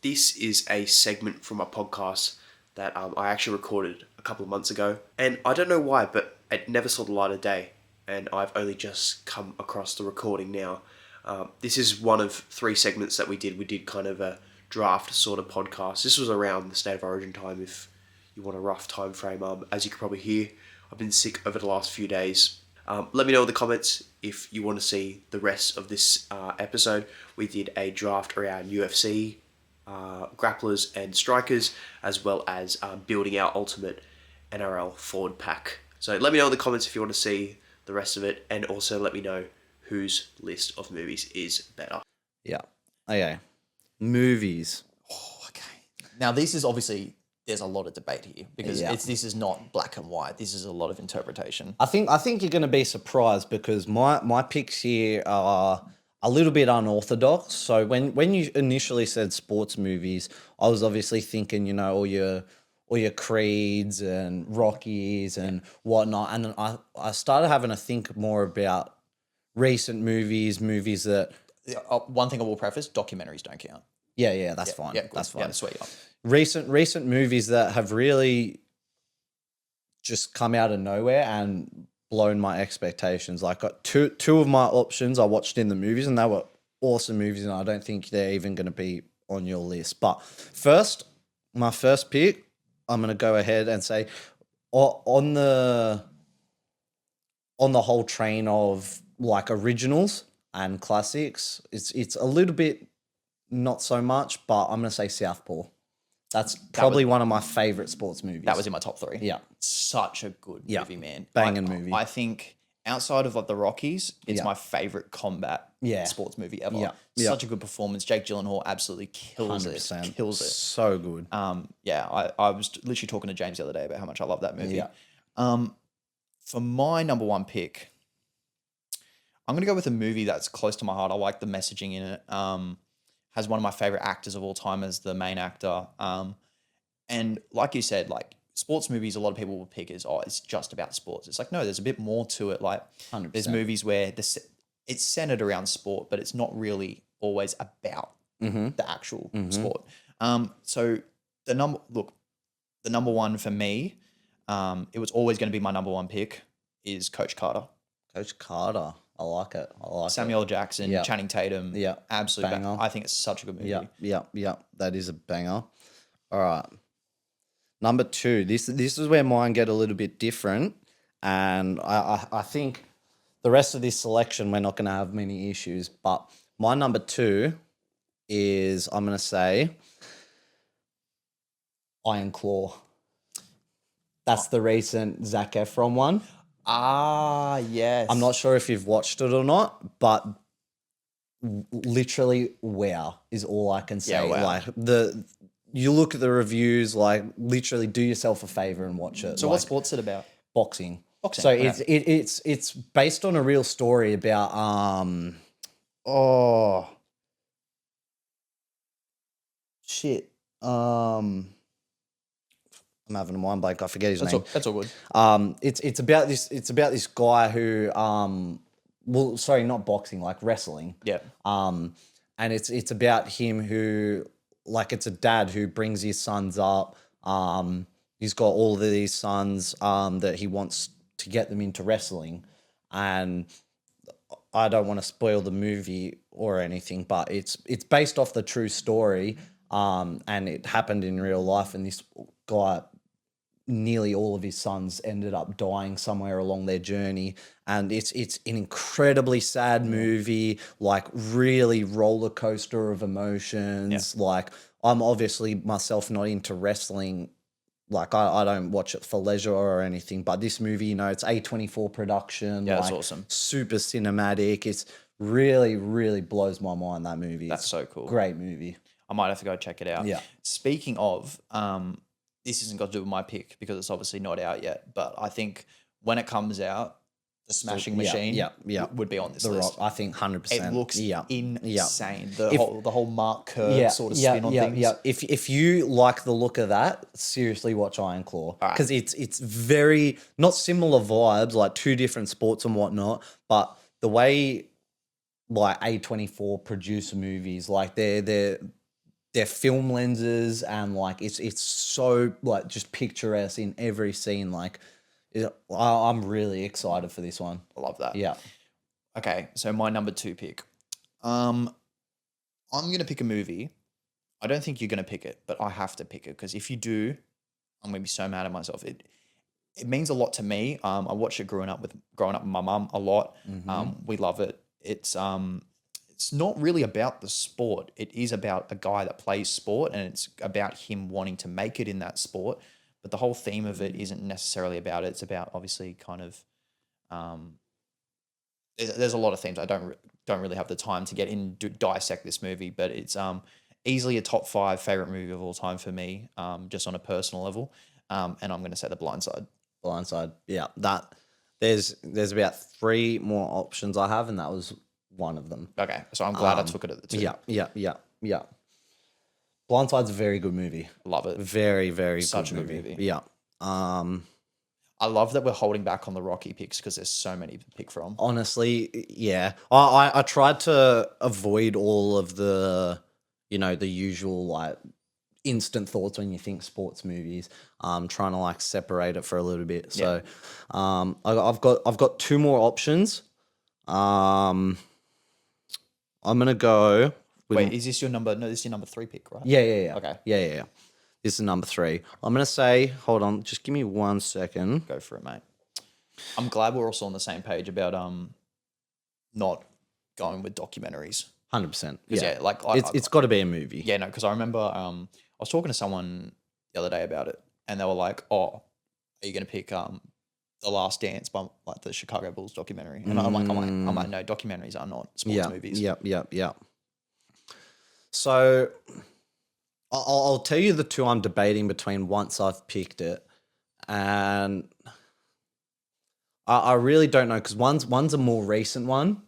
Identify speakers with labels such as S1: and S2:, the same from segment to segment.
S1: This is a segment from a podcast that I actually recorded a couple of months ago. And I don't know why, but it never saw the light of day. And I've only just come across the recording now. This is one of 3 segments that we did. We did kind of a draft sort of podcast. This was around the State of Origin time, if you want a rough time frame. As you can probably hear, I've been sick over the last few days. Let me know in the comments if you want to see the rest of this episode. We did a draft around UFC, grapplers and strikers, as well as building our ultimate NRL forward pack. So let me know in the comments if you want to see the rest of it, and also let me know whose list of movies is better.
S2: Yeah. Okay. Movies.
S3: Oh, okay. Now, this is obviously, there's a lot of debate here because this is not black and white. This is a lot of interpretation.
S2: I think you're going to be surprised because my picks here are a little bit unorthodox. So when you initially said sports movies, I was obviously thinking, all your Creeds and Rockies and whatnot. And then I started having to think more about recent movies that...
S3: One thing I will preface, documentaries don't count.
S2: Yeah, that's fine.
S3: Yeah,
S2: that's fine.
S3: Yeah, that's sweet.
S2: Recent movies that have really just come out of nowhere and blown my expectations. Like two of my options I watched in the movies, and they were awesome movies, and I don't think they're even going to be on your list. But my first pick, I'm going to go ahead and say on the whole train of like originals and classics, it's a little bit not so much, but I'm going to say Southpaw. That's probably one of my favorite sports movies.
S3: That was in my top 3.
S2: Yeah.
S3: Such a good movie, man.
S2: Banging movie.
S3: I think outside of like the Rockies, it's my favorite combat sports movie ever.
S2: Yeah.
S3: Such a good performance. Jake Gyllenhaal absolutely kills
S2: 100%.
S3: it. Kills it.
S2: So good.
S3: I was literally talking to James the other day about how much I love that movie.
S2: Yeah.
S3: For my number 1 pick, I'm going to go with a movie that's close to my heart. I like the messaging in it. Has one of my favorite actors of all time as the main actor. And like you said, like sports movies, a lot of people will pick as, it's just about sports. It's like, no, there's a bit more to it. Like
S2: 100%.
S3: There's movies where it's centered around sport, but it's not really always about the actual sport. So the number 1 for me, it was always going to be my number 1 pick, is Coach Carter.
S2: Coach Carter. I like it.
S3: Samuel L. Jackson, Channing Tatum.
S2: Yeah.
S3: Absolute
S2: banger.
S3: I think it's such a good movie.
S2: Yeah. That is a banger. All right. Number 2. This is where mine get a little bit different. And I think the rest of this selection, we're not going to have many issues. But my number 2 is, I'm going to say, Iron Claw. That's the recent Zac Efron one.
S3: Ah, yes.
S2: I'm not sure if you've watched it or not, but literally, wow, is all I can say.
S3: Yeah, wow.
S2: Like you look at the reviews, like literally do yourself a favor and watch it.
S3: So what sport's it about?
S2: Boxing.
S3: Boxing.
S2: So
S3: okay.
S2: it's based on a real story about I'm having a mind blank. I forget his name.
S3: That's all good.
S2: It's about this guy who not boxing, like wrestling.
S3: Yeah.
S2: And it's about him who, like, it's a dad who brings his sons up. He's got all of these sons that he wants to get them into wrestling, and I don't want to spoil the movie or anything, but it's based off the true story, and it happened in real life, and this guy, nearly all of his sons ended up dying somewhere along their journey, and it's an incredibly sad movie, like really roller coaster of emotions. Yeah. Like, I'm obviously myself not into wrestling, like I don't watch it for leisure or anything, but this movie, it's A24 production.
S3: Yeah, it's awesome.
S2: Super cinematic. It's really, really blows my mind, that movie.
S3: That's so cool.
S2: Great movie.
S3: I might have to go check it out.
S2: Yeah.
S3: Speaking of, this isn't got to do with my pick because it's obviously not out yet, but I think when it comes out, The Smashing Machine would be on this list.
S2: Rock, I think 100%.
S3: It looks insane. The whole Mark Kerr sort of spin on things.
S2: Yeah. If you like the look of that, seriously watch Iron Claw, because it's very not similar vibes, like two different sports and whatnot, but the way like A24 produce movies, like they're their film lenses, and like it's so like just picturesque in every scene. Like, I'm really excited for this one.
S3: I love that.
S2: Yeah.
S3: Okay, so my number 2 pick. I'm gonna pick a movie. I don't think you're gonna pick it, but I have to pick it because if you do, I'm gonna be so mad at myself. It means a lot to me. I watched it growing up with my mum a lot. We love it. It's not really about the sport. It is about a guy that plays sport, and it's about him wanting to make it in that sport. But the whole theme of it isn't necessarily about it. It's about obviously kind of there's a lot of themes. I don't really have the time to get in dissect this movie, but it's easily a top 5 favorite movie of all time for me, just on a personal level. And I'm going to say The Blind Side.
S2: Blindside. Yeah. That there's about 3 more options I have, and that was one of them.
S3: Okay, so I'm glad I took it at the 2.
S2: Yeah. Blindside's a very good movie.
S3: Love it.
S2: Very, very
S3: Such
S2: good
S3: a good movie.
S2: Yeah.
S3: I love that we're holding back on the Rocky picks because there's so many to pick from.
S2: Honestly, yeah. I tried to avoid all of the, the usual like instant thoughts when you think sports movies. Trying to like separate it for a little bit. So, I've got 2 more options. I'm gonna go with,
S3: Wait, is this your number? No, this is your number 3 pick, right?
S2: yeah.
S3: Okay.
S2: Yeah. This is number 3. I'm gonna say, hold on, just give me 1 second.
S3: Go for it, mate. I'm glad we're also on the same page about not going with documentaries.
S2: 100%.
S3: Yeah, like
S2: It's got to be a movie.
S3: Yeah, no, because I remember I was talking to someone the other day about it, and they were like, "Oh, are you going to pick The Last Dance by like the Chicago Bulls documentary?" And I'm like, no, documentaries are not sports movies.
S2: Yeah. So I'll tell you the 2 I'm debating between once I've picked it, and I really don't know because one's a more recent one,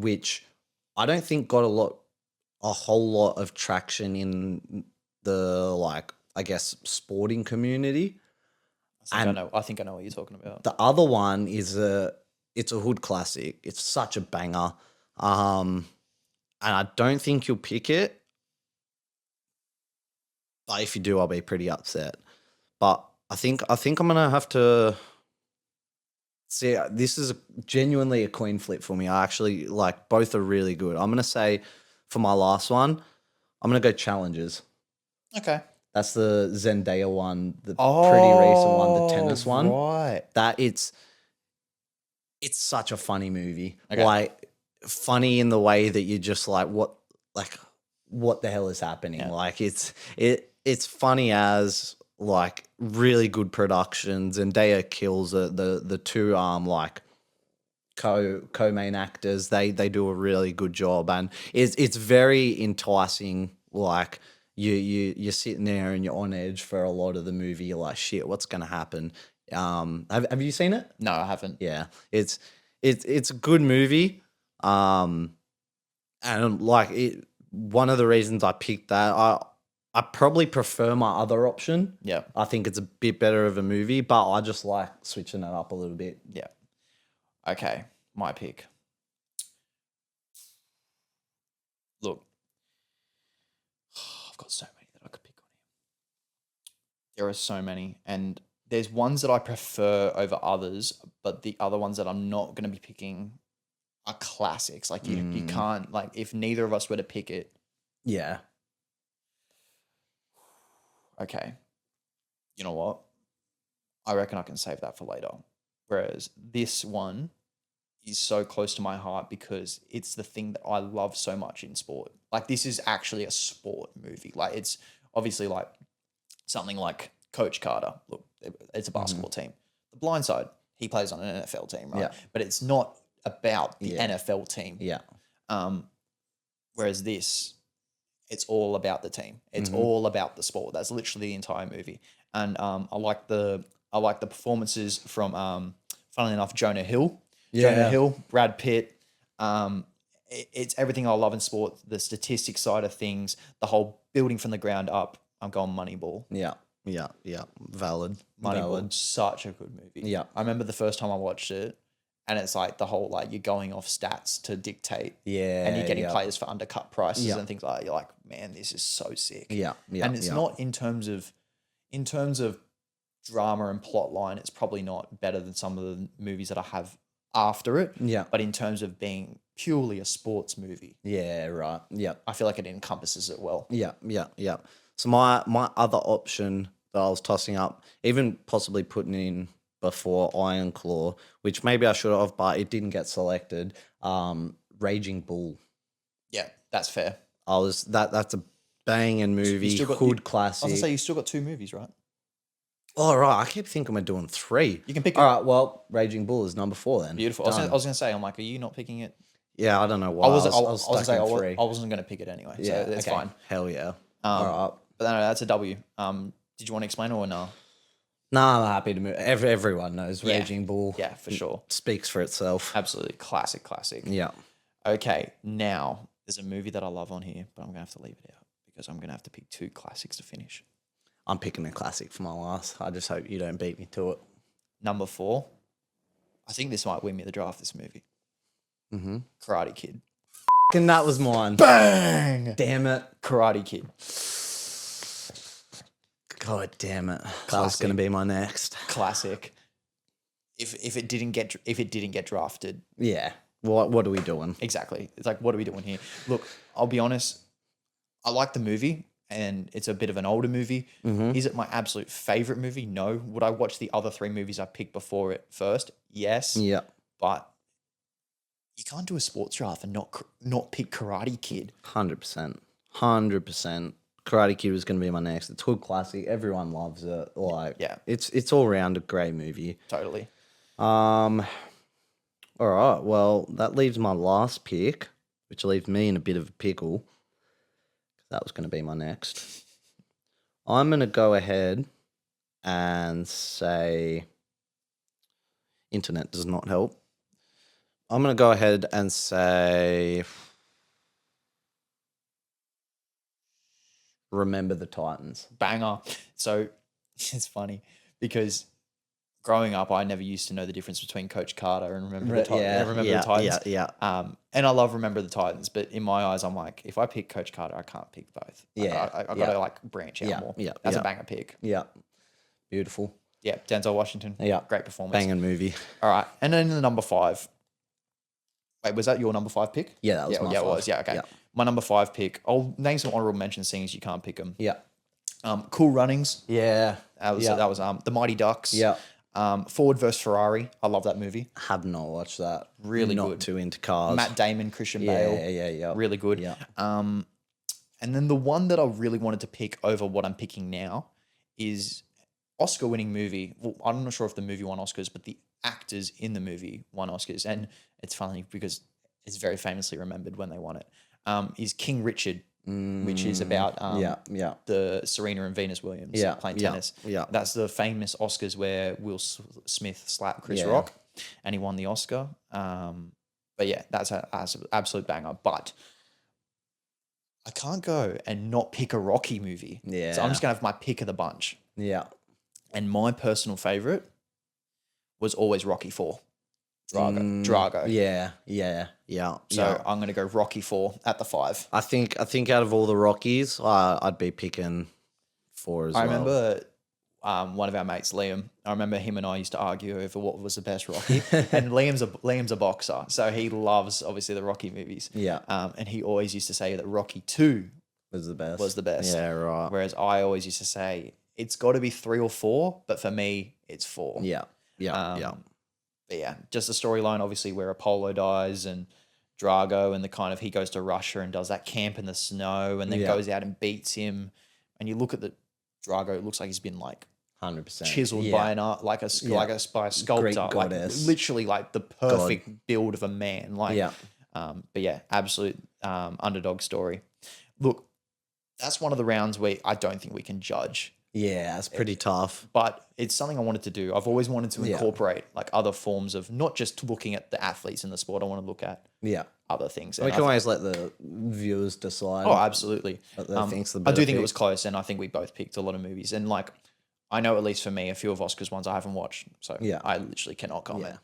S2: which I don't think got a whole lot of traction in the like I guess sporting community.
S3: I think I know what you're talking about.
S2: The other one is it's a hood classic. It's such a banger, and I don't think you'll pick it. But if you do, I'll be pretty upset. But I think I'm gonna have to see. This is genuinely a coin flip for me. I actually like both are really good. I'm gonna say for my last one, I'm gonna go Challengers.
S3: Okay.
S2: That's the Zendaya one, the pretty recent one, the tennis one.
S3: Right.
S2: That it's such a funny movie.
S3: Okay.
S2: Like funny in the way that you're just like what the hell is happening?
S3: Yeah.
S2: Like it's funny as like really good productions, and Zendaya kills it. The 2 like co-main actors, they do a really good job, and it's very enticing. Like you're sitting there and you're on edge for a lot of the movie. You're like, shit, what's gonna happen? Have you seen it?
S3: No, I haven't.
S2: Yeah, it's a good movie. And like it, one of the reasons I picked that, I probably prefer my other option.
S3: Yeah.
S2: I think it's a bit better of a movie, but I just like switching it up a little bit.
S3: Yeah. Okay, my pick. Look, I've got so many that I could pick on here. There are so many, and there's ones that I prefer over others, but the other ones that I'm not going to be picking are classics. Like you can't, like if neither of us were to pick it.
S2: Yeah.
S3: Okay. You know what? I reckon I can save that for later. Whereas this one is so close to my heart because it's the thing that I love so much in sport. Like this is actually a sport movie. Like it's obviously like something like Coach Carter. Look, it's a basketball team. The Blind Side, he plays on an NFL team, right?
S2: Yeah.
S3: But it's not about the NFL team.
S2: Yeah.
S3: Whereas this, it's all about the team. It's all about the sport. That's literally the entire movie. And I like the performances from funnily enough, Jonah Hill.
S2: Yeah.
S3: Jonah Hill, Brad Pitt. It's everything I love in sport, the statistics side of things, the whole building from the ground up. I'm going Moneyball.
S2: Yeah. Valid.
S3: Moneyball, such a good movie.
S2: Yeah.
S3: I remember the first time I watched it, and it's like the whole like you're going off stats to dictate,
S2: Yeah,
S3: and you're getting
S2: yeah.
S3: players for undercut prices
S2: Yeah.
S3: and things like that. You're like, man, this is so sick.
S2: Yeah, yeah,
S3: And it's
S2: yeah.
S3: not in terms of drama and plot line, it's probably not better than some of the movies that I have after it.
S2: Yeah.
S3: But in terms of being purely a sports movie,
S2: Yeah, right. Yeah.
S3: I feel like it encompasses it well.
S2: Yeah, yeah, yeah. So my other option that I was tossing up, even possibly putting in before Iron Claw, which maybe I should have, but it didn't get selected. Raging Bull.
S3: Yeah, that's fair.
S2: That's a banging movie,
S3: still got-
S2: hood
S3: I was
S2: classic.
S3: gonna say you still got 2 movies, right?
S2: All right, I keep thinking we're doing 3.
S3: You can pick
S2: All
S3: it.
S2: right, well, Raging Bull is number 4 then.
S3: Beautiful.
S2: Done.
S3: I was gonna say, I'm like, are you not picking it?
S2: Yeah, I don't know why.
S3: I was
S2: was
S3: gonna say
S2: stuck in 3.
S3: I wasn't gonna pick it anyway.
S2: Yeah,
S3: So that's
S2: okay.
S3: fine.
S2: Hell yeah. All right.
S3: But no, that's a W. Did you want to explain or no?
S2: Nah, I'm happy to move. Everyone knows
S3: Yeah.
S2: Raging Bull.
S3: Yeah, for sure.
S2: Speaks for itself.
S3: Absolutely. Classic.
S2: Yeah.
S3: Okay, now there's a movie that I love on here, but I'm gonna have to leave it out because I'm gonna have to pick 2 classics to finish.
S2: I'm picking a classic for my last. I just hope you don't beat me to it.
S3: Number 4, I think this might win me the draft. This movie, Karate Kid.
S2: And that was mine.
S3: Bang!
S2: Damn it.
S3: Karate Kid.
S2: God damn it. That was
S3: Classic.
S2: going to be my next.
S3: Classic. If it didn't get drafted,
S2: Yeah. What are we doing?
S3: exactly. It's like, what are we doing here? Look, I'll be honest. I like the movie, and it's a bit of an older movie. Is it my absolute favorite movie? No. Would I watch the other 3 movies I picked before it first? Yes.
S2: Yeah.
S3: But you can't do a sports draft and not pick Karate Kid.
S2: 100%. 100%. Karate Kid was going to be my next. It's hood classic. Everyone loves it. Like,
S3: Yeah.
S2: It's all around a great movie.
S3: Totally.
S2: All right. Well, that leaves my last pick, which leaves me in a bit of a pickle. That was going to be my next. I'm going to go ahead and say internet does not help. I'm going to go ahead and say Remember the Titans.
S3: Banger. So it's funny because growing up, I never used to know the difference between Coach Carter and Remember the Titans.
S2: Yeah.
S3: And I love Remember the Titans, but in my eyes, I'm like, if I pick Coach Carter, I can't pick both.
S2: Yeah,
S3: I got
S2: yeah.
S3: to like branch out
S2: Yeah,
S3: more.
S2: yeah,
S3: That's
S2: yeah.
S3: a banger pick.
S2: Yeah. Beautiful.
S3: Yeah, Denzel Washington.
S2: Yeah.
S3: Great performance.
S2: Banging movie.
S3: All right, and then the number 5. Wait, was that your number 5 pick?
S2: Yeah, that was my
S3: yeah, it
S2: 5.
S3: was. Yeah, okay.
S2: Yeah.
S3: My number 5 pick. I'll name some honorable mentions, seeing as you can't pick them.
S2: Yeah.
S3: Cool Runnings.
S2: Yeah.
S3: That was
S2: Yeah.
S3: The Mighty Ducks.
S2: Yeah.
S3: Ford vs Ferrari. I love that movie.
S2: Have not watched that.
S3: Really
S2: not
S3: good.
S2: too into cars.
S3: Matt Damon, Christian
S2: yeah,
S3: Bale.
S2: yeah.
S3: Really good.
S2: Yeah.
S3: And then the one that I really wanted to pick over what I'm picking now is Oscar-winning movie. Well, I'm not sure if the movie won Oscars, but the actors in the movie won Oscars. And it's funny because it's very famously remembered when they won it. Is King Richard, which is about
S2: yeah.
S3: the Serena and Venus Williams
S2: Yeah,
S3: playing
S2: yeah,
S3: tennis.
S2: yeah.
S3: That's the famous Oscars where Will Smith slapped Chris
S2: Yeah.
S3: Rock and he won the Oscar. But yeah, that's an absolute banger. But I can't go and not pick a Rocky movie. So I'm
S2: Yeah.
S3: just going to have my pick of the bunch.
S2: Yeah.
S3: And my personal favorite was always Rocky 4. Drago.
S2: Yeah.
S3: So I'm going to go Rocky 4 at the 5.
S2: I think out of all the Rockies, I'd be picking 4 as well.
S3: I remember one of our mates, Liam. I remember him and I used to argue over what was the best Rocky. And Liam's a boxer, so he loves obviously the Rocky movies.
S2: Yeah.
S3: And he always used to say that Rocky 2
S2: was the best.
S3: was the best.
S2: Yeah, right.
S3: Whereas I always used to say it's got to be 3 or 4, but for me it's 4.
S2: Yeah.
S3: But yeah, just the storyline obviously where Apollo dies and Drago and the kind of he goes to Russia and does that camp in the snow and then
S2: Yeah.
S3: goes out and beats him. And you look at the Drago, it looks like he's been like
S2: 100%.
S3: chiseled
S2: yeah.
S3: by an art by a sculptor,
S2: Greek
S3: like
S2: goddess.
S3: literally like the perfect build of a man. Like,
S2: Yeah.
S3: but yeah, absolute underdog story. Look, that's one of the rounds where I don't think we can judge,
S2: Yeah, it's pretty tough.
S3: but it's something I wanted to do. I've always wanted to
S2: Yeah.
S3: incorporate like other forms of not just looking at the athletes in the sport. I want to look at
S2: Yeah.
S3: other things.
S2: We
S3: And
S2: can
S3: I
S2: always let the viewers decide.
S3: Oh, absolutely.
S2: What they think's the
S3: I
S2: better
S3: do think it
S2: pick.
S3: was close, and I think we both picked a lot of movies. And like, I know at least for me, a few of Oscar's ones I haven't watched, so
S2: Yeah.
S3: I literally cannot comment.